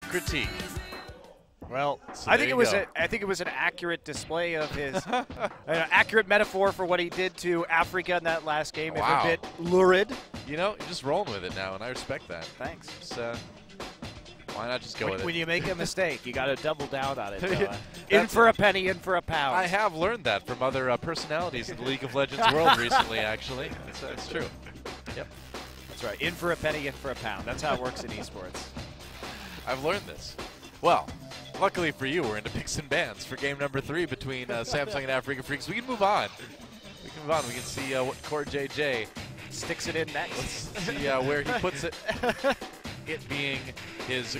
critique? Well, So I think there it was an accurate display of his an accurate metaphor for what he did to Afreeca in that last game. Wow. If a bit lurid. You know, you're just rolling with it now, and I respect that. Thanks. Just, why not just go with it? When you make a mistake, you got to double down on it. In for a penny, in for a pound. I have learned that from other personalities in the League of Legends world recently, actually. It's true. Yep. That's right. In for a penny, in for a pound. That's how it works in esports. I've learned this. Well, luckily for you, we're into picks and bans for game number 3 between Samsung and Afreeca Freecs. We can move on. We can see what Core JJ sticks it in next. Let's see where he puts it. It being his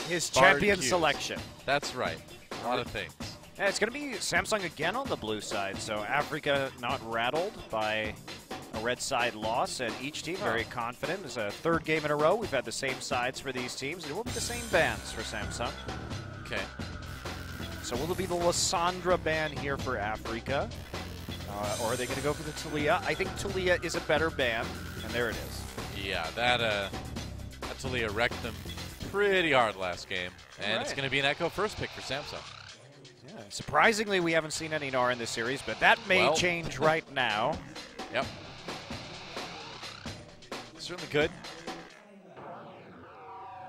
his champion cues. selection. That's right. A lot of things. Yeah, it's going to be Samsung again on the blue side, so Afreeca not rattled by a red side loss, and each team very confident. It's a third game in a row. We've had the same sides for these teams, and it will be the same bans for Samsung. Okay. So will it be the Lissandra ban here for Afreeca? Or are they going to go for the Taliyah? I think Taliyah is a better ban, and there it is. Yeah, that Taliyah wrecked them pretty hard last game, and it's going to be an Echo first pick for Samsung. Yeah, surprisingly, we haven't seen any Gnar in this series, but that may change right now. Yep. Certainly could.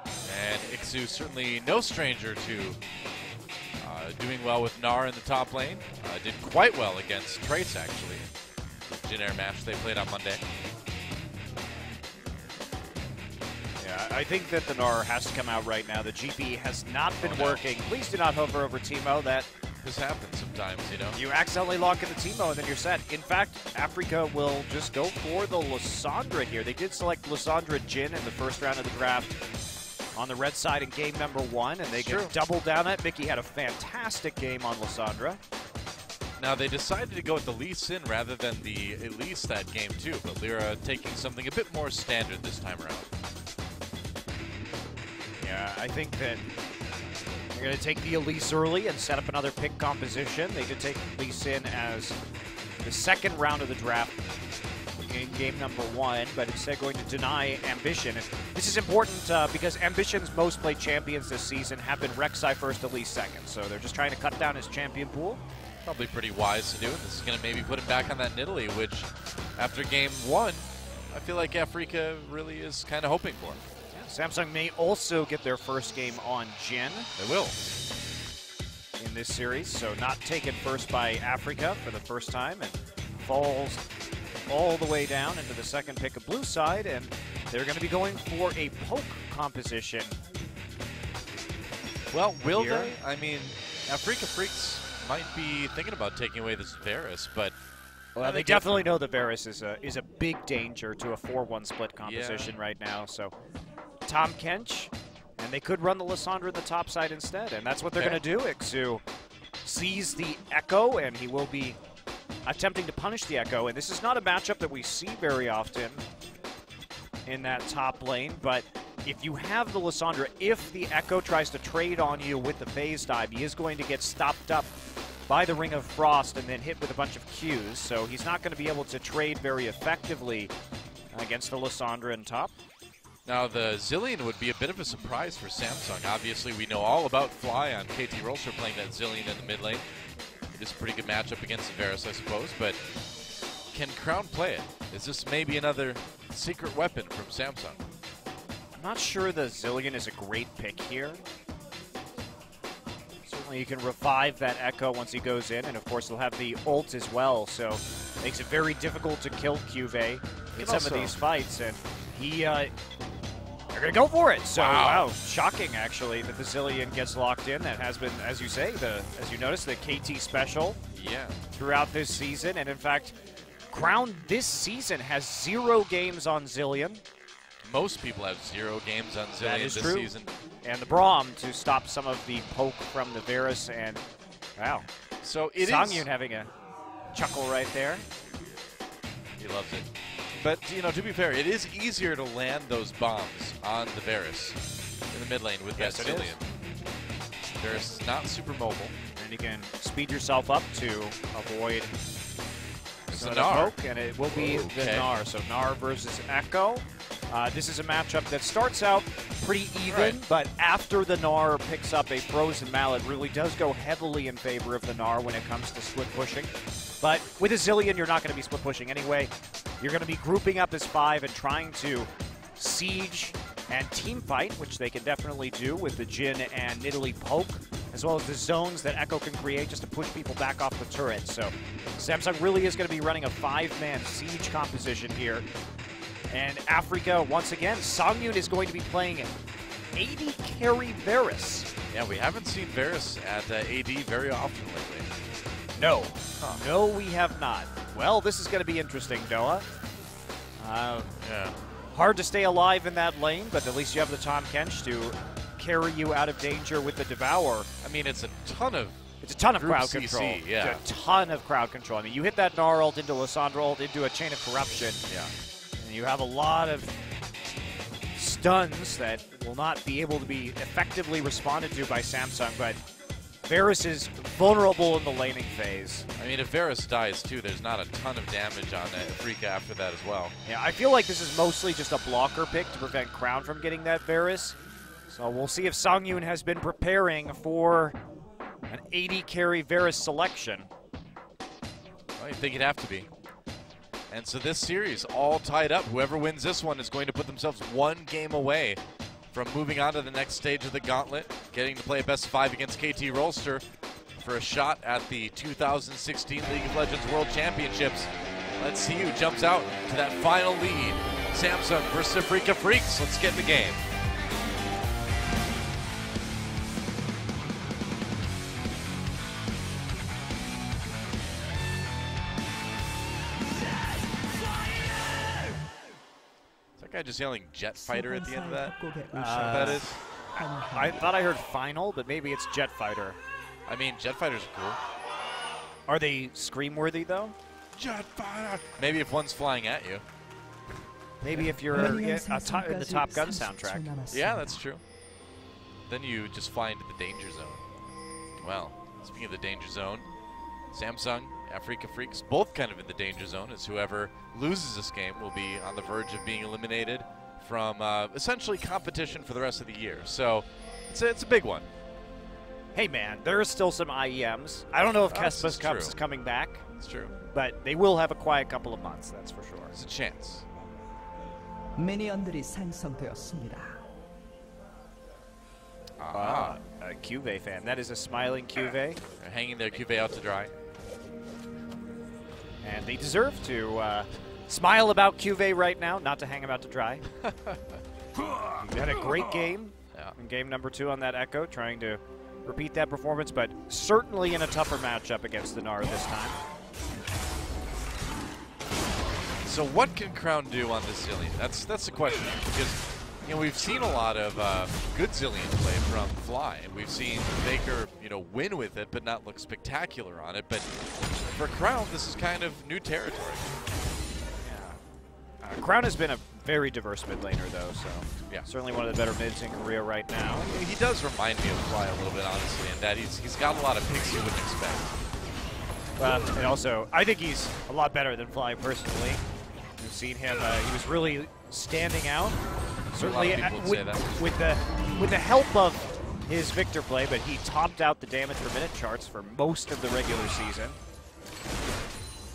And Ixu certainly no stranger to doing well with Gnar in the top lane. Did quite well against Trace, actually. The Jin Air match they played on Monday. Yeah, I think that the Gnar has to come out right now. The GP has not been working. Please do not hover over Teemo. That this happens sometimes, you know. You accidentally lock in the Teemo and then you're set. In fact, Afreeca will just go for the Lissandra here. They did select Lissandra Jin in the first round of the draft on the red side in game number 1, and they can double down it. Mickey had a fantastic game on Lissandra. Now, they decided to go with the Lee Sin rather than the Elise that game, too, but Lyra taking something a bit more standard this time around. Yeah, I think that they're going to take the Elise early and set up another pick composition. They did take Lee Sin as the second round of the draft in game number 1, but instead going to deny Ambition. And this is important because Ambition's most played champions this season have been Rek'Sai first, Elise second. So they're just trying to cut down his champion pool. Probably pretty wise to do it. This is going to maybe put him back on that Nidalee, which after game 1, I feel like Afreeca really is kind of hoping for. Samsung may also get their first game on Jin. They will. In this series, so not taken first by Afreeca for the first time, and falls all the way down into the second pick of blue side, and they're going to be going for a poke composition. Well, will they? I mean, Afreeca Freecs might be thinking about taking away this Varus, but well, they definitely know the Varus is a big danger to a 4-1 split composition right now. So Tom Kench, and they could run the Lissandra in the top side instead, and that's what they're going to do. Ixu sees the Echo, and he will be attempting to punish the Echo, and this is not a matchup that we see very often in that top lane, but if you have the Lissandra, if the Echo tries to trade on you with the phase dive, he is going to get stopped up by the Ring of Frost and then hit with a bunch of Qs, so he's not going to be able to trade very effectively against the Lissandra in top. Now, the Zilean would be a bit of a surprise for Samsung. Obviously, we know all about Fly on KT Rolster playing that Zilean in the mid lane. It is a pretty good matchup against the Varus, I suppose, but can Crown play it? Is this maybe another secret weapon from Samsung? I'm not sure the Zilean is a great pick here. Certainly you can revive that Echo once he goes in, and of course he'll have the ult as well, so makes it very difficult to kill Cuve in some of these fights, and they're going to go for it. So, wow, shocking, actually, that the Zilean gets locked in. That has been, as you say, as you notice, the KT special throughout this season. And, in fact, Crown this season has 0 games on Zilean. Most people have 0 games on Zilean this season. And the Braum to stop some of the poke from the Varus. And, wow. So it Songyun having a chuckle right there. He loves it. But, you know, to be fair, it is easier to land those bombs on the Varus in the mid lane with that Zilean. Varus is not super mobile. And you can speed yourself up to avoid the Gnar. poke, and it will be the Gnar. So Gnar versus Echo. This is a matchup that starts out pretty even, but after the Gnar picks up a frozen mallet, really does go heavily in favor of the Gnar when it comes to split pushing. But with a Zilean, you're not going to be split pushing anyway. You're going to be grouping up as 5 and trying to siege and team fight, which they can definitely do with the Jhin and Nidalee poke, as well as the zones that Echo can create just to push people back off the turret. So Samsung really is going to be running a 5-man siege composition here. And Afreeca, once again, Songyun is going to be playing AD carry Varus. Yeah, we haven't seen Varus at AD very often lately. No. No, we have not. Well, this is going to be interesting, Noah. Yeah. Hard to stay alive in that lane, but at least you have the Tahm Kench to carry you out of danger with the Devour. I mean, it's a ton of crowd CC, control. yeah. It's a ton of crowd control. I mean, you hit that Gnar ult into Lissandra ult into a Chain of Corruption. Yeah. And you have a lot of stuns that will not be able to be effectively responded to by Samsung, but Varus is vulnerable in the laning phase. I mean, if Varus dies too, there's not a ton of damage on Afreeca after that as well. Yeah, I feel like this is mostly just a blocker pick to prevent Crown from getting that Varus. So we'll see if Songyun has been preparing for an AD carry Varus selection. Well, you think it'd have to be. And so this series all tied up. Whoever wins this one is going to put themselves 1 game away from moving on to the next stage of the gauntlet, getting to play a best of 5 against KT Rolster for a shot at the 2016 League of Legends World Championships. Let's see who jumps out to that final lead. Samsung versus Afreeca Freecs. Let's get in the game. Guy just yelling Jet Fighter at the end of that? That is. I thought I heard Final, but maybe it's Jet Fighter. I mean, Jet Fighters are cool. Are they scream-worthy, though? Jet Fighter! Maybe if one's flying at you. Maybe if you're in the Top Gun soundtrack. Yeah, that's true. Then you just fly into the danger zone. Well, speaking of the danger zone, Samsung, Afreeca Freecs, both kind of in the danger zone, as whoever loses this game will be on the verge of being eliminated from essentially competition for the rest of the year. So it's a big one. Hey man, there are still some IEMs. I don't know if Kespa's Cups is coming back. It's true. But they will have a quiet couple of months, that's for sure. There's a chance. 미니언들이 생성되었습니다. A Cuvée fan. That is a smiling Cuvée. They're hanging their Cuvée out to dry. And they deserve to smile about Cuvée right now, not to hang him out to dry. You had a great game in game number 2 on that Echo, trying to repeat that performance, but certainly in a tougher matchup against the Gnar this time. So what can Crown do on this Zilean? That's the question, because we've seen a lot of good Zilean play from Fly, and we've seen Faker win with it, but not look spectacular on it. But for Crown, this is kind of new territory. Yeah. Crown has been a very diverse mid laner, though, so certainly one of the better mids in Korea right now. He does remind me of Fly a little bit, honestly, in that he's got a lot of picks you wouldn't expect. And also, I think he's a lot better than Fly personally. We've seen him; he was really standing out. Certainly, with the help of his Victor play, but he topped out the damage per minute charts for most of the regular season.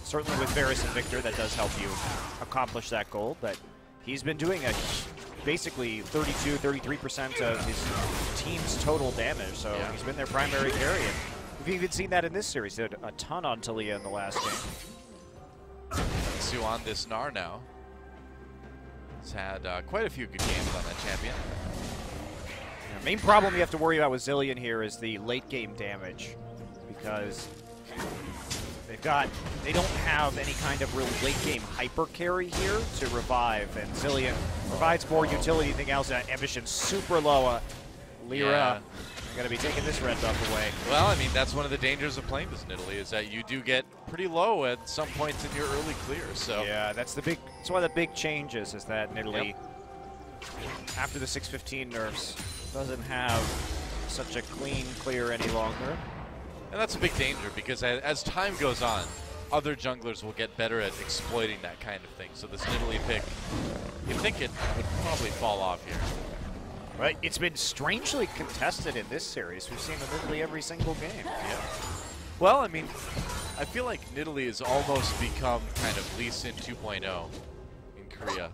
Certainly with Varus and Victor, that does help you accomplish that goal, but he's been doing basically 32-33% of his team's total damage, so he's been their primary carry. And we've even seen that in this series. He did a ton on Talia in the last game. Sue on this Gnar now. He's had quite a few good games on that champion. The main problem you have to worry about with Zilean here is the late game damage, because they don't have any kind of real late game hyper carry here to revive, and Zilean provides more utility than anything else. Ambition's super low. Lyra gonna be taking this red buff away. Well, I mean, that's one of the dangers of playing this Nidalee, is that you do get pretty low at some points in your early clear. So yeah, that's one of the big changes, is that Nidalee, after the 615 nerfs, doesn't have such a clean clear any longer. And that's a big danger, because as time goes on, other junglers will get better at exploiting that kind of thing. So this Nidalee pick You'd think it would probably fall off here. Right, it's been strangely contested in this series. We've seen it literally every single game. Yeah. Well, I mean, I feel like Nidalee has almost become kind of Lee Sin 2.0 in Korea.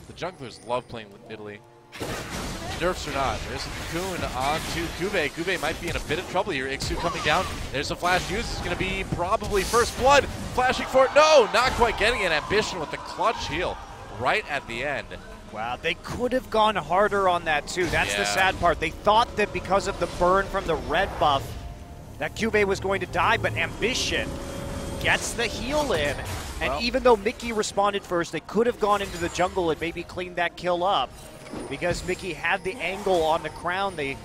The junglers love playing with Nidalee. Nerfs or not, there's a Cocoon on to Kube. Kube might be in a bit of trouble here. Ixu coming down. There's a flash use. It's going to be probably first blood. Flashing for it. No, not quite getting it. Ambition with the clutch heal right at the end. Wow, they could have gone harder on that too. That's the sad part. They thought that because of the burn from the red buff, that Kube was going to die, but Ambition gets the heal in. And even though Mickey responded first, they could have gone into the jungle and maybe cleaned that kill up. Because Mickey had the angle on the crown, they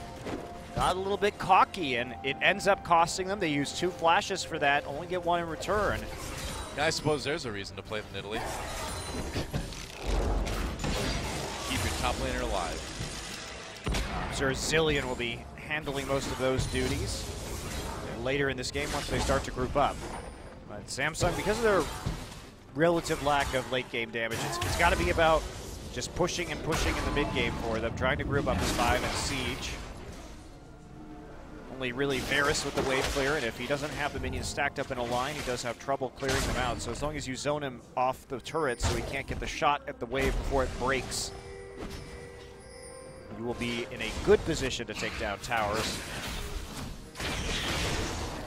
got a little bit cocky, and it ends up costing them. They use 2 flashes for that, only get 1 in return. Yeah, I suppose there's a reason to play the Nidalee. Keep your top laner alive. Sir Zillion will be handling most of those duties later in this game once they start to group up. But Samsung, because of their relative lack of late game damage, it's got to be about just pushing and pushing in the mid game for them, trying to group up as 5 and Siege. Only really Varus with the wave clear, and if he doesn't have the minions stacked up in a line, he does have trouble clearing them out. So as long as you zone him off the turret so he can't get the shot at the wave before it breaks, you will be in a good position to take down towers.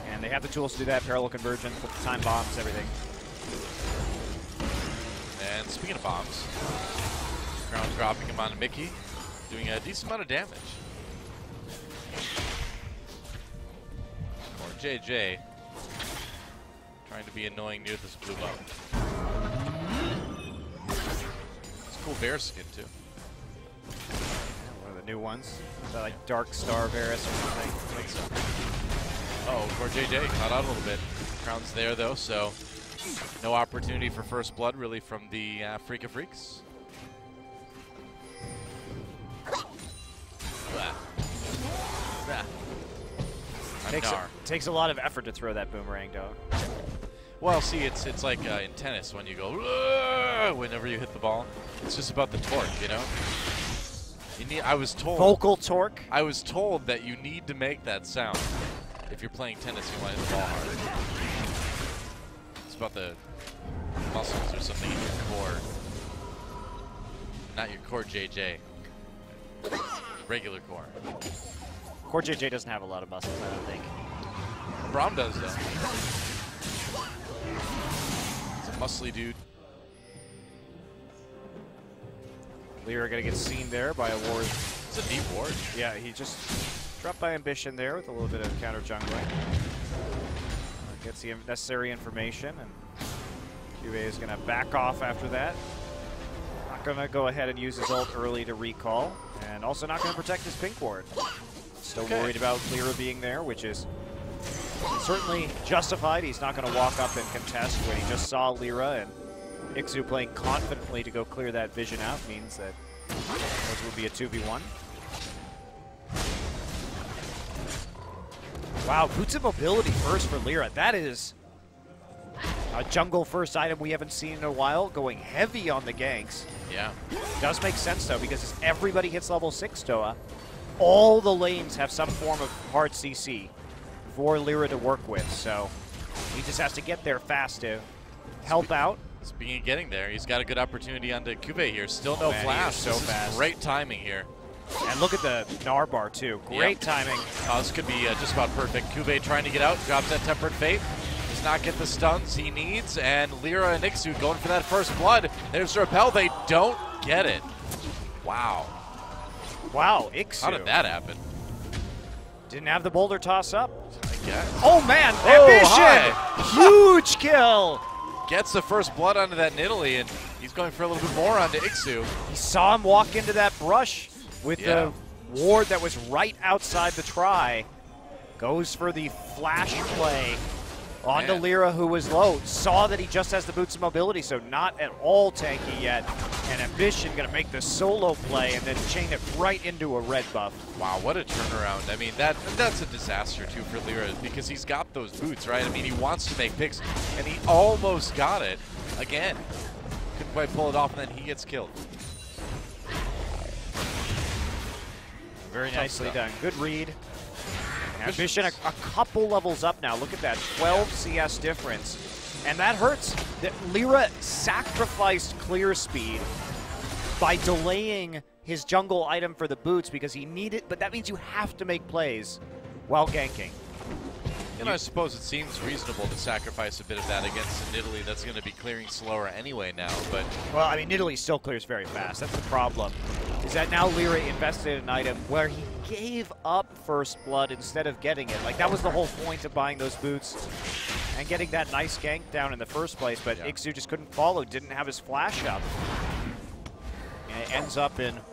And they have the tools to do that, parallel convergence, put the time bombs, everything. And speaking of bombs, Crown dropping him onto Mickey, doing a decent amount of damage. Or JJ trying to be annoying near this blue buff. It's a cool bear skin too. One of the new ones. Is that like Dark Star Varus or something? I think so. Oh, poor JJ caught out a little bit. Crown's there though, so no opportunity for first blood really from the Afreeca Freecs. Takes a lot of effort to throw that boomerang, dog. Well, see, it's like in tennis when you go whenever you hit the ball. It's just about the torque, you know. I was told vocal torque. I was told that you need to make that sound if you're playing tennis. You want to hit the ball hard. It's about the muscles or something in your core, not your core JJ. Regular core. Core JJ doesn't have a lot of muscles, I don't think. Braum does, though. He's a muscly dude. Lyra gonna get seen there by a ward. It's a deep ward. Yeah, he just dropped by Ambition there with a little bit of counter jungling. Gets the necessary information, and QA is gonna back off after that. Not gonna go ahead and use his ult early to recall, and also not gonna protect his pink ward. Still worried about Lyra being there, which is certainly justified. He's not going to walk up and contest when he just saw Lyra, and Ixu playing confidently to go clear that vision out means that those will be a 2v1. Wow, boots of mobility first for Lyra. That is a jungle first item we haven't seen in a while, going heavy on the ganks. Yeah. Does make sense though, because as everybody hits level 6, Doa, all the lanes have some form of hard CC for Lyra to work with, so he just has to get there fast to help out. Speaking of getting there, he's got a good opportunity onto Kube here. Still no flash. So fast. Great timing here. And look at the Narbar too. Great timing. This could be just about perfect. Kube trying to get out, drops that Tempered Fate. Does not get the stuns he needs, and Lyra and Ixu going for that first blood. There's the repel. They don't get it. Wow. Wow, Ixu. How did that happen? Didn't have the boulder toss up. I guess. Oh man, Ambition! Huge kill! Gets the first blood onto that Nidalee, and he's going for a little bit more onto Ixu. He saw him walk into that brush with the ward that was right outside the try. Goes for the flash play onto Lyra, who was low. Saw that he just has the boots of mobility, so not at all tanky yet. And Ambition gonna make the solo play and then chain it right into a red buff. Wow, what a turnaround. I mean, that's a disaster too for Lyra, because he's got those boots, right? I mean, he wants to make picks, and he almost got it again. couldn't quite pull it off, and then he gets killed. Very nicely done. Good read. Ambition a couple levels up now. Look at that, 12 CS difference. And that hurts. Lyra sacrificed clear speed by delaying his jungle item for the boots because he needed, but that means you have to make plays while ganking. And I suppose it seems reasonable to sacrifice a bit of that against an Italy that's going to be clearing slower anyway now, but... Well, I mean, Italy still clears very fast. That's the problem, is that now Lyra invested in an item where he gave up first blood instead of getting it. Like, that was the whole point of buying those boots and getting that nice gank down in the first place, but Ixu just couldn't follow, didn't have his flash up. And it ends up in a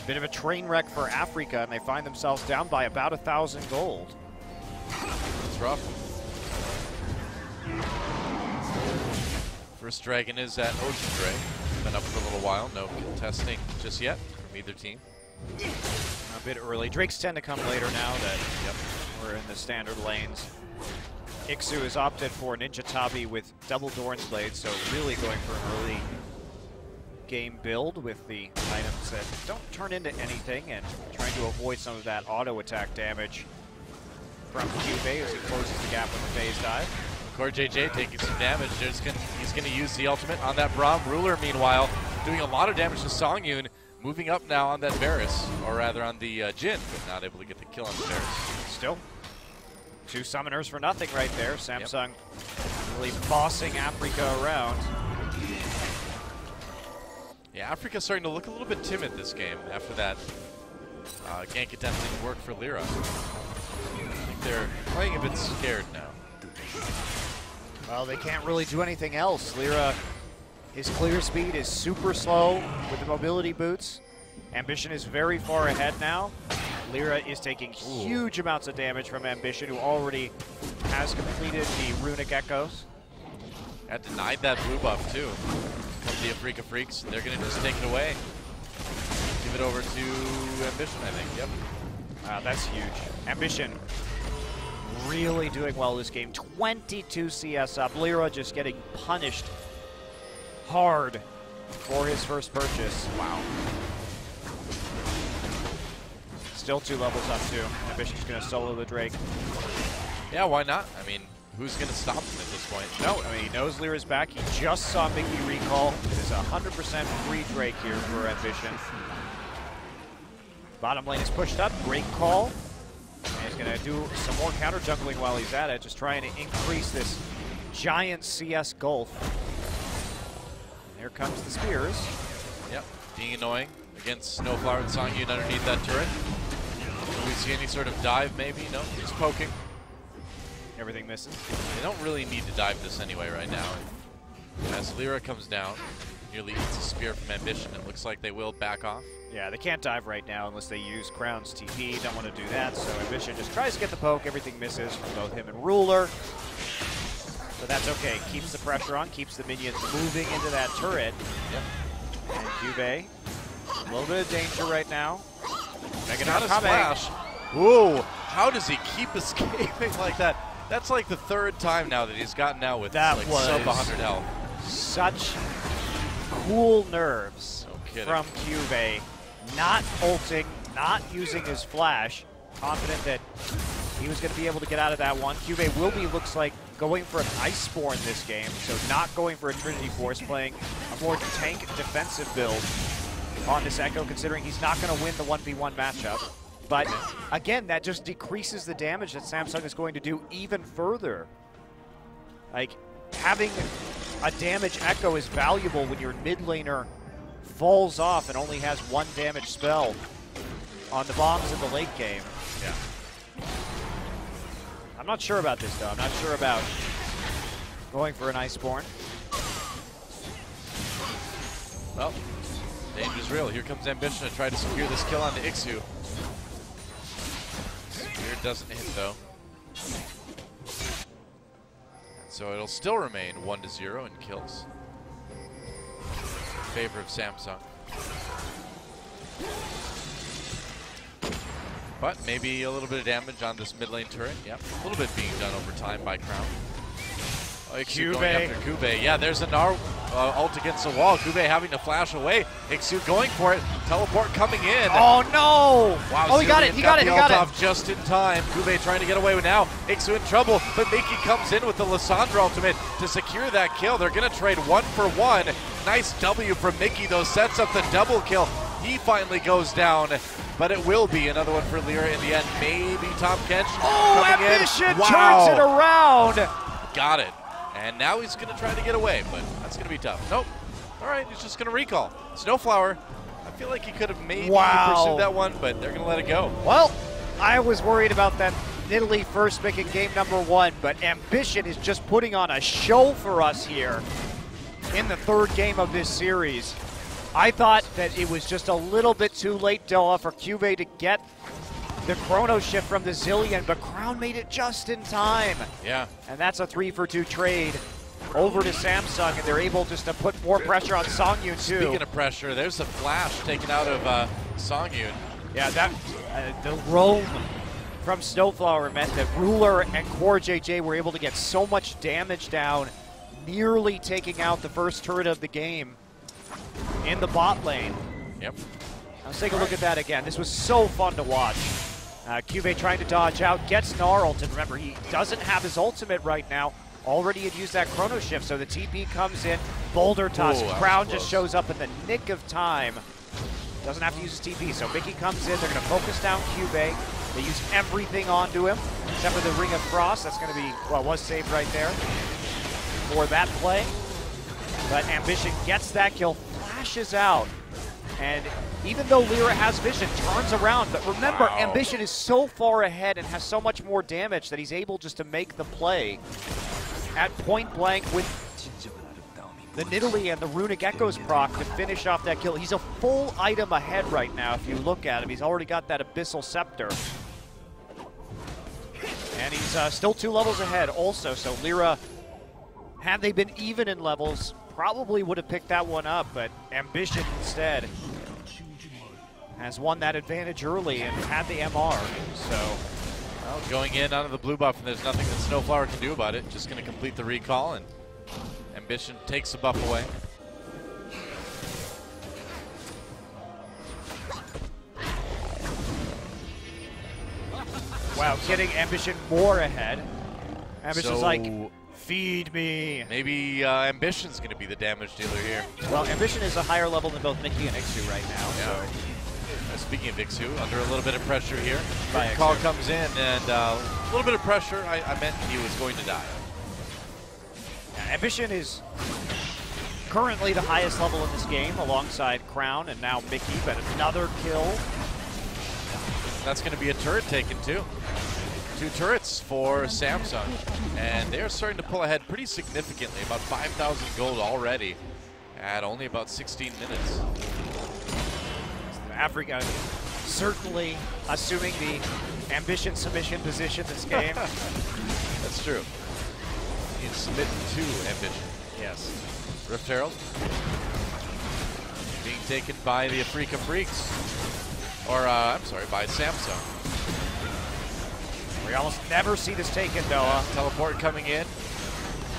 bit of a train wreck for Afreeca, and they find themselves down by about 1,000 gold. It's rough. First dragon is at Ocean Drake. Been up for a little while. No contesting just yet from either team. A bit early. Drakes tend to come later now that we're in the standard lanes. Ixu has opted for Ninja Tabi with double Doran's Blade, so really going for an early game build with the items that don't turn into anything and trying to avoid some of that auto attack damage from Cube as he closes the gap with the phase dive. Core JJ taking some damage. He's going to use the ultimate on that Braum. Ruler, meanwhile, doing a lot of damage to Songyun, moving up now on that Varus, or rather on the Jhin, but not able to get the kill on the Varus. Still, 2 summoners for nothing right there. Samsung really bossing Afreeca around. Yeah, Afreeca's starting to look a little bit timid this game after that gank attempt didn't work for Lyra. I think they're playing a bit scared now. Well, they can't really do anything else. Lyra, his clear speed is super slow with the mobility boots. Ambition is very far ahead now. Lyra is taking huge amounts of damage from Ambition, who already has completed the runic echoes. Had denied that blue buff too. Comes the Afreeca Freecs. They're going to just take it away. Give it over to Ambition, I think. Yep. That's huge. Ambition really doing well this game. 22 CS up. Lyra just getting punished hard for his first purchase. Wow. Still 2 levels up too. Ambition's going to solo the Drake. Yeah, why not? I mean, who's going to stop him at this point? No, I mean, he knows Lyra's back. He just saw Mickey recall. It is 100% free Drake here for Ambition. Bottom lane is pushed up. Great call. And he's going to do some more counter jungling while he's at it, just trying to increase this giant CS gulf. And here comes the spears. Yep, being annoying against Snowflower and Songyun underneath that turret. Do we see any sort of dive maybe? No, just poking. Everything misses. They don't really need to dive this anyway right now. As Lyra comes down, nearly eats a spear from Ambition. It looks like they will back off. Yeah, they can't dive right now unless they use Crown's TP. Don't want to do that, so Ambition just tries to get the poke. Everything misses from both him and Ruler. But that's okay. Keeps the pressure on, keeps the minions moving into that turret. Yep. And Cube, a little bit of danger right now. Not a splash. Whoa! How does he keep escaping like that? That's like the 3rd time now that he's gotten out with that like sub 100 health. Such cool nerves from Cube. Not ulting, not using his flash. Confident that he was going to be able to get out of that one. Cube will be, looks like, going for an Iceborne this game, so not going for a Trinity Force, playing a more tank defensive build on this Echo, considering he's not going to win the 1v1 matchup. But again, that just decreases the damage that Samsung is going to do even further. Like, having a damage Echo is valuable when your mid laner falls off and only has 1 damage spell on the bombs in the late game. Yeah. I'm not sure about this, though. I'm not sure about going for an Iceborne. Well, danger's real. Here comes Ambition to try to secure this kill onto Ixu. Spear doesn't hit, though. So it'll still remain 1-0 in kills in favor of Samsung. But maybe a little bit of damage on this mid lane turret. Yep, a little bit being done over time by Crown. Ixu going after Kube. Yeah, there's an ult against the wall. Kube having to flash away. Ixu going for it. Teleport coming in. Oh no! Wow, oh, he got it. He got it. Off just in time. Kube trying to get away with now. Ixu in trouble, but Mickey comes in with the Lissandra ultimate to secure that kill. They're going to trade 1 for 1. Nice W from Mickey, though. Sets up the double kill. He finally goes down, but it will be another one for Lyra in the end. Maybe Tom Kench coming Ambition in. Wow. turns it around. Got it. And now he's going to try to get away, but that's going to be tough. Nope. All right, he's just going to recall. Snowflower, I feel like he could have maybe pursued that one, but they're going to let it go. Well, I was worried about that Italy first pick in game number 1, but Ambition is just putting on a show for us here in the 3rd game of this series. I thought that it was just a little bit too late, Doa, for Cube to get the chrono shift from the Zillion, but Crown made it just in time. Yeah. And that's a 3-for-2 trade over to Samsung, and they're able just to put more pressure on Songyun too. Speaking of pressure, there's a flash taken out of Songyun. Yeah, that the roam from Snowflower meant that Ruler and Core JJ were able to get so much damage down, nearly taking out the first turret of the game in the bot lane. Yep. Let's take a look at that again. This was so fun to watch. Cube trying to dodge out, gets gnarled, and remember, he doesn't have his ultimate right now. Already had used that chrono shift, so the TP comes in. Boulder toss. Crown just shows up in the nick of time. Doesn't have to use his TP, so Mickey comes in. They're going to focus down Cube. They use everything onto him, except for the Ring of Frost. That's going to be, well, was saved right there for that play. But Ambition gets that kill, flashes out. And even though Lyra has vision, turns around. But remember, Ambition is so far ahead and has so much more damage that he's able just to make the play at point blank with the Nidalee and the Runic Echoes proc to finish off that kill. He's a full item ahead right now if you look at him. He's already got that Abyssal Scepter. And he's still 2 levels ahead also. So Lyra, had they been even in levels, probably would have picked that one up, but Ambition instead has won that advantage early and had the MR. So, well, going in out of the blue buff, and there's nothing that Snowflower can do about it. Just going to complete the recall, and Ambition takes the buff away. Wow, getting Ambition more ahead. Ambition's like, feed me. Maybe Ambition's going to be the damage dealer here. Well, Ambition is a higher level than both Mickey and Ixu right now. Yeah. So. Speaking of Ixu, under a little bit of pressure here. Call comes in, and a little bit of pressure. I meant he was going to die. Yeah, Ambition is currently the highest level in this game, alongside Crown and now Mickey, but another kill. That's going to be a turret taken too. 2 turrets for Samsung, and they're starting to pull ahead pretty significantly, about 5,000 gold already at only about 16 minutes. Afreeca certainly assuming the Ambition submission position this game. That's true. You need to submit to Ambition. Yes. Rift Herald being taken by the Afreeca Freecs, or I'm sorry, by Samsung. We almost never see this taken, though. Teleport coming in.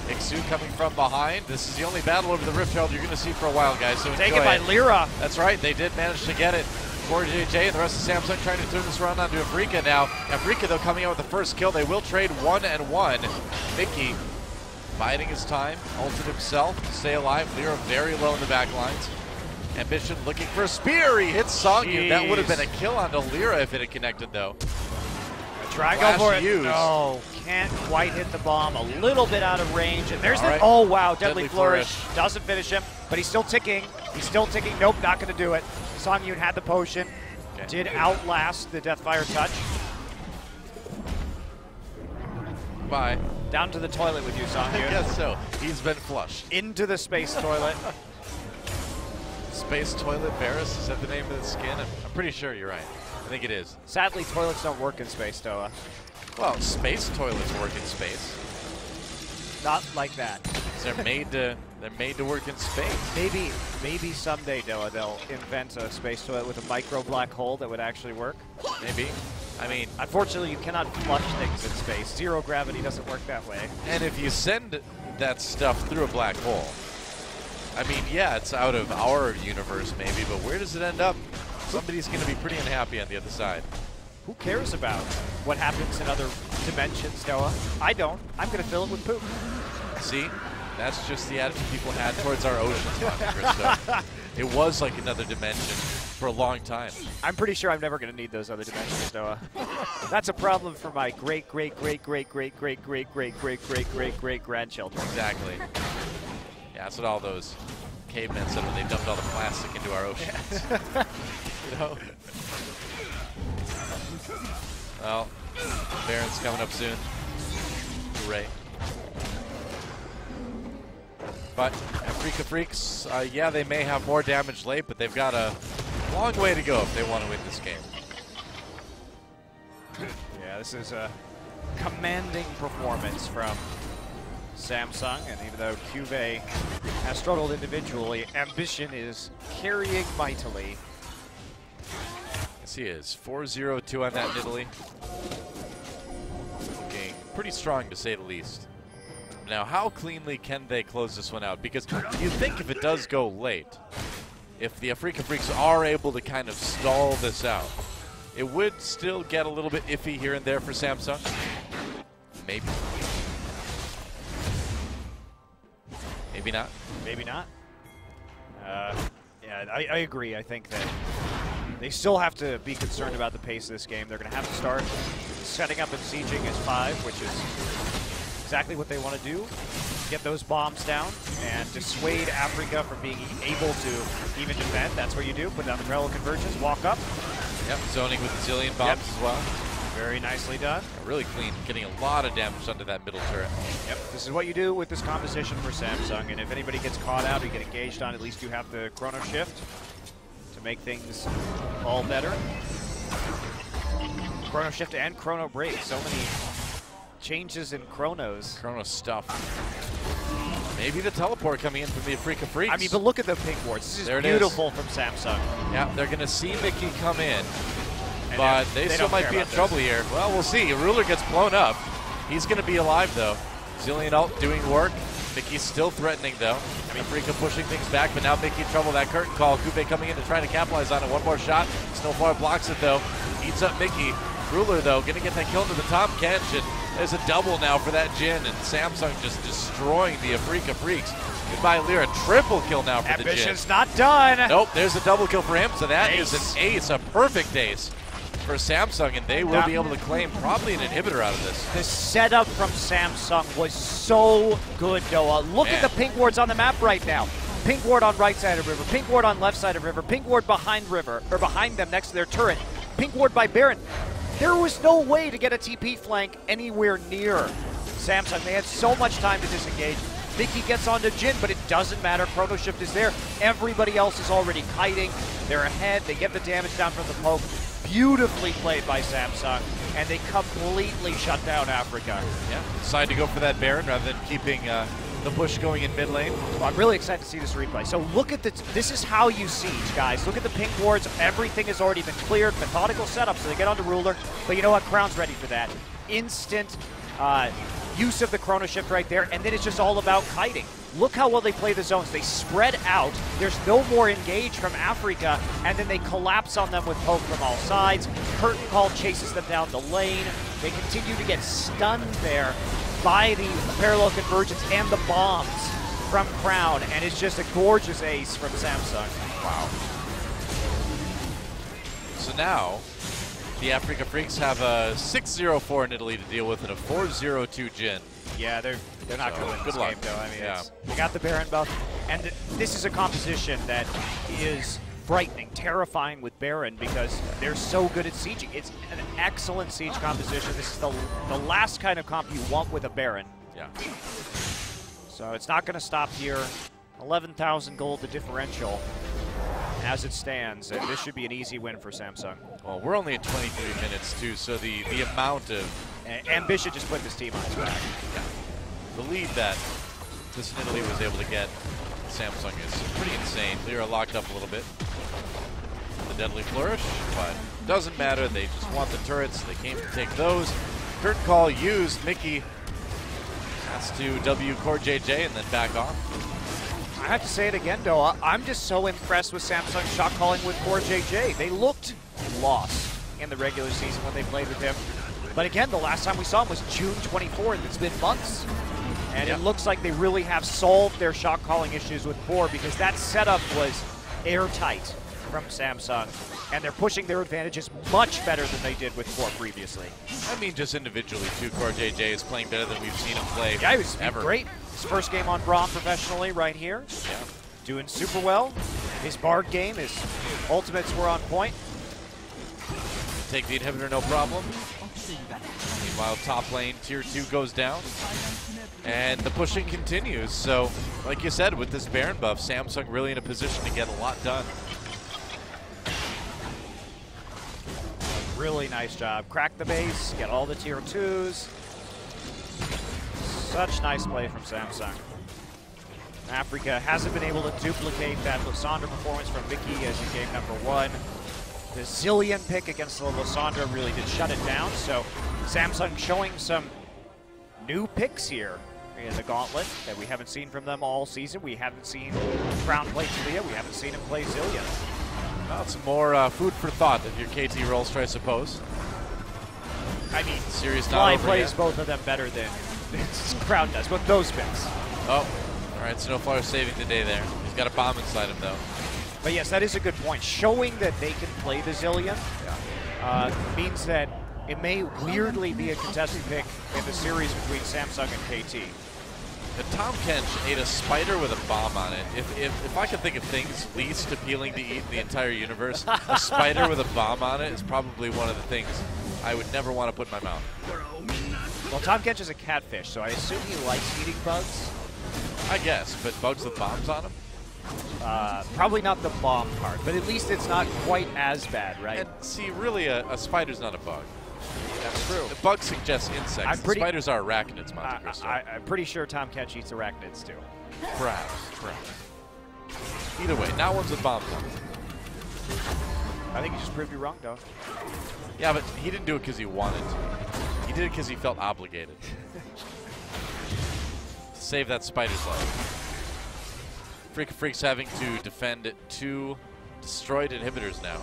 Ixu coming from behind. This is the only battle over the Rift Herald you're going to see for a while, guys. So taken by Lyra. That's right. They did manage to get it. For JJ and the rest of Samsung trying to turn this around onto Afreeca now. Afreeca, though, coming out with the first kill. They will trade 1-1. Mickey biding his time, ulted himself to stay alive. Lyra very low in the back lines. Ambition looking for a spear. He hits Songyun. That would have been a kill onto Lyra if it had connected, though. Try and go for it. No, can't quite hit the bomb. A little bit out of range. And there's the, oh wow, Deadly Flourish. Doesn't finish him, but he's still ticking. He's still ticking. Nope, not going to do it. Songyun had the potion. Okay. Did outlast the Deathfire touch. Bye. Down to the toilet with you, Songyun. I guess so. He's been flushed. Into the space toilet. Space toilet Varus, is that the name of the skin? I'm pretty sure you're right. I think it is. Sadly, toilets don't work in space, Doa. Well, space toilets work in space. Not like that. They're made to work in space. Maybe someday, Doa, they'll invent a space toilet with a micro black hole that would actually work. Maybe. I mean, unfortunately, you cannot flush things in space. Zero gravity doesn't work that way. and if you send that stuff through a black hole, I mean, yeah, it's out of our universe maybe, but where does it end up? Somebody's going to be pretty unhappy on the other side. Who cares about what happens in other dimensions, Noah? I don't. I'm going to fill it with poop. See? That's just the attitude people had towards our oceans, Christo. It was like another dimension for a long time. I'm pretty sure I'm never going to need those other dimensions, Noah. That's a problem for my great-great-great-great-great-great-great-great-great-great-great-grandchildren. Exactly. Yeah, that's what all those cavemen said when they dumped all the plastic into our oceans. You know? Well, Baron's coming up soon. Hooray. But Afreeca Freecs, yeah, they may have more damage late, but they've got a long way to go if they want to win this game. Yeah, this is a commanding performance from Samsung, and even though Cuvée has struggled individually, Ambition is carrying mightily. Yes, he is. 4-0-2 on that in Italy. Looking pretty strong, to say the least. Now, how cleanly can they close this one out? Because you think if it does go late, if the Afreeca Freecs are able to kind of stall this out, it would still get a little bit iffy here and there for Samsung. Maybe. Maybe not. Maybe not. Yeah, I agree. I think that they still have to be concerned about the pace of this game. They're going to have to start setting up and sieging as 5, which is exactly what they want to do. Get those bombs down and dissuade Afreeca from being able to even defend. That's what you do. Put down the parallel convergence, walk up. Yep, zoning with the zillion bombs as well. Very nicely done. Yeah, really clean, getting a lot of damage onto that middle turret. Yep, this is what you do with this composition for Samsung, and if anybody gets caught out or get engaged on, at least you have the chrono shift to make things all better. Chrono shift and chrono break, so many changes in chronos. Chrono stuff. Maybe the teleport coming in from the Afreeca Freecs. I mean, but look at the pink wards. This is beautiful from Samsung. Yeah, they're going to see Mickey come in. And But they still might be in trouble here. Well, we'll see. Ruler gets blown up. He's going to be alive, though. Zillion ult doing work. Mickey's still threatening, though. I mean, Afreeca pushing things back, but now Mickey in trouble. That curtain call. Cuvée coming in to try to capitalize on it. One more shot. Snowflower blocks it, though. Eats up Mickey. Ruler, though, going to get that kill into the top Kench. And there's a double now for that Jin. And Samsung just destroying the Afreeca Freecs. Goodbye, Lyra. Triple kill now for the Jin. Ambition's not done. Nope, there's a double kill for him. So that is an ace, a perfect ace for Samsung, and they will be able to claim probably an inhibitor out of this. The setup from Samsung was so good, Noah. Look at the pink wards on the map right now. Pink ward on right side of river, pink ward on left side of river, pink ward behind river, or behind them next to their turret, pink ward by Baron. There was no way to get a TP flank anywhere near Samsung. They had so much time to disengage. Mickey gets onto Jin, but it doesn't matter. Chrono Shift is there. Everybody else is already kiting. They're ahead. They get the damage down from the poke. Beautifully played by Samsung, and they completely shut down Afreeca. Yeah, decided to go for that Baron rather than keeping the push going in mid lane. Well, I'm really excited to see this replay. So look at this is how you siege, guys. Look at the pink wards. Everything has already been cleared. Methodical setup, so they get onto Ruler. But you know what? Crown's ready for that. Instant use of the chrono shift right there, and then it's just all about kiting. Look how well they play the zones. They spread out. There's no more engage from Afreeca, and then they collapse on them with poke from all sides. Curtain Call chases them down the lane. They continue to get stunned there by the parallel convergence and the bombs from Crown, and it's just a gorgeous ace from Samsung. Wow. So now, the Afreeca Freecs have a 6-0-4 in Italy to deal with and a 4-0-2 Jin. Yeah, they're not going to win this game, though. I mean, yeah. They got the Baron buff, and this is a composition that is frightening, terrifying with Baron because they're so good at sieging. It's an excellent siege composition. This is the last kind of comp you want with a Baron. Yeah. So it's not going to stop here. 11,000 gold the differential as it stands, and this should be an easy win for Samsung. Well, we're only at 23 minutes, too, so the amount of... Ambition just put this team on his back. Yeah. The lead that this Italy was able to get Samsung is pretty insane. Lyra locked up a little bit. The deadly flourish, but Doesn't matter. They just want the turrets. They came to take those. Curtain call used. Mickey has to W Core JJ and then back off. I have to say it again, though. I'm just so impressed with Samsung's shot calling with Core JJ. They looked lost in the regular season when they played with him. But again, the last time we saw him was June 24th. It's been months. And it looks like they really have solved their shot calling issues with Core, because that setup was airtight from Samsung. And they're pushing their advantages much better than they did with Core previously. I mean, just individually, too. Core JJ is playing better than we've seen him play Yeah, he was ever. great. His first game on Braum professionally right here. Yeah. Doing super well. His Bard game, his ultimates were on point. Take the inhibitor, no problem. Meanwhile, top lane, tier 2 goes down. And the pushing continues. So, like you said, with this Baron buff, Samsung really in a position to get a lot done. Really nice job. Crack the base, get all the tier 2s. Such nice play from Samsung. Afreeca hasn't been able to duplicate that Lysandra performance from Mickey as in game number 1. The Zillion pick against the Lysandra really did shut it down, so Samsung showing some new picks here in the gauntlet that we haven't seen from them all season. We haven't seen Crown play Talia, we haven't seen him play Zillion. Well, some more food for thought if you're KT Rolster, I suppose. I mean, Series not Fly over plays yet. both of them better than Crown does, but those picks. Oh, all right, Snowflower saving the day there. He's got a bomb inside him, though. But yes, that is a good point. Showing that they can play the Zillion means that it may weirdly be a contested pick in the series between Samsung and KT. The Tom Kench ate a spider with a bomb on it. If I could think of things least appealing to eat in the entire universe, a spider with a bomb on it is probably one of the things I would never want to put in my mouth. Well, Tom Kench is a catfish, so I assume he likes eating bugs. I guess, but bugs with bombs on them? Probably not the bomb part, but at least it's not quite as bad, right? And see, really, a spider's not a bug. That's true. The bug suggests insects. Spiders are arachnids, Monte Cristo. I'm pretty sure Tom Kench eats arachnids, too. Perhaps. Either way, not ones with bombs on them. I think he just proved you wrong, though. Yeah, but he didn't do it because he wanted to. He did it because he felt obligated. Save that spider's life. Afreeca Freecs having to defend 2 destroyed inhibitors now.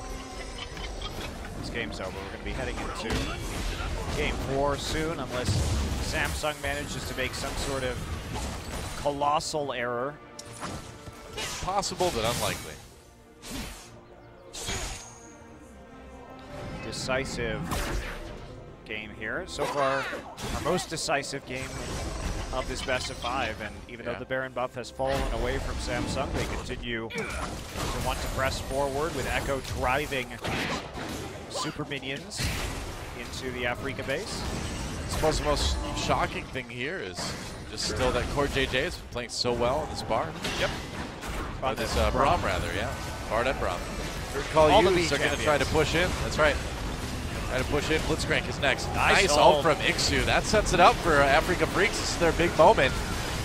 This game's over. We're going to be heading into game 4 soon, unless Samsung manages to make some sort of colossal error. Possible, but unlikely. Decisive game here. So far, our most decisive game of this best of 5, and even though the Baron buff has fallen away from Samsung, they continue to want to press forward with Echo driving super minions into the Afreeca base. I suppose the most shocking thing here is just still that Core JJ has been playing so well in this Bard. Yep. On this Braum, rather, yeah. Bard and Braum. Third call All the used. B They're going to try to push in. That's right. Try to push in. Blitzcrank is next. Nice ult from Ixu. That sets it up for Afreeca Freecs. This is their big moment,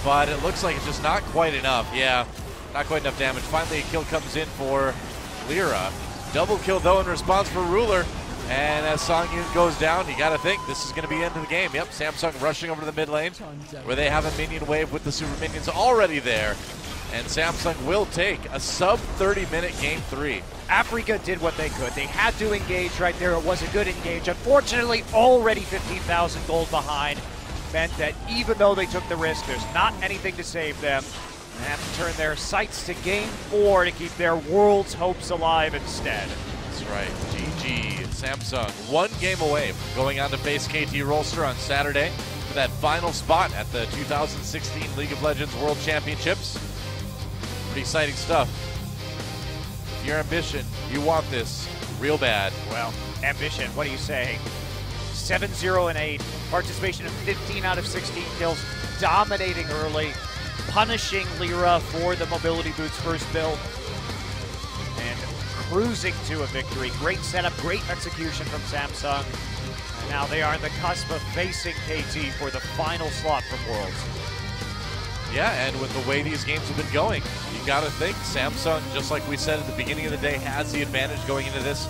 but it looks like it's just not quite enough. Yeah, not quite enough damage. Finally, a kill comes in for Lyra. Double kill, though, in response for Ruler. And as Songyun goes down, you got to think this is going to be the end of the game. Yep, Samsung rushing over to the mid lane, where they have a minion wave with the super minions already there. And Samsung will take a sub-30-minute game 3. Afreeca did what they could. They had to engage right there. It was a good engage. Unfortunately, already 15,000 gold behind meant that even though they took the risk, there's not anything to save them. They have to turn their sights to game 4 to keep their world's hopes alive instead. That's right. GG. Samsung 1 game away from going on to face KT Rolster on Saturday for that final spot at the 2016 League of Legends World Championships. Pretty exciting stuff. If your ambition, you want this real bad. Well, ambition, what do you say? 7-0 and 8, participation of 15 out of 16 kills, dominating early, punishing Lyra for the mobility boots first build, and cruising to a victory. Great setup, great execution from Samsung. And now they are on the cusp of facing KT for the final slot from Worlds. Yeah, and with the way these games have been going, you got to think Samsung, just like we said at the beginning of the day, has the advantage going into this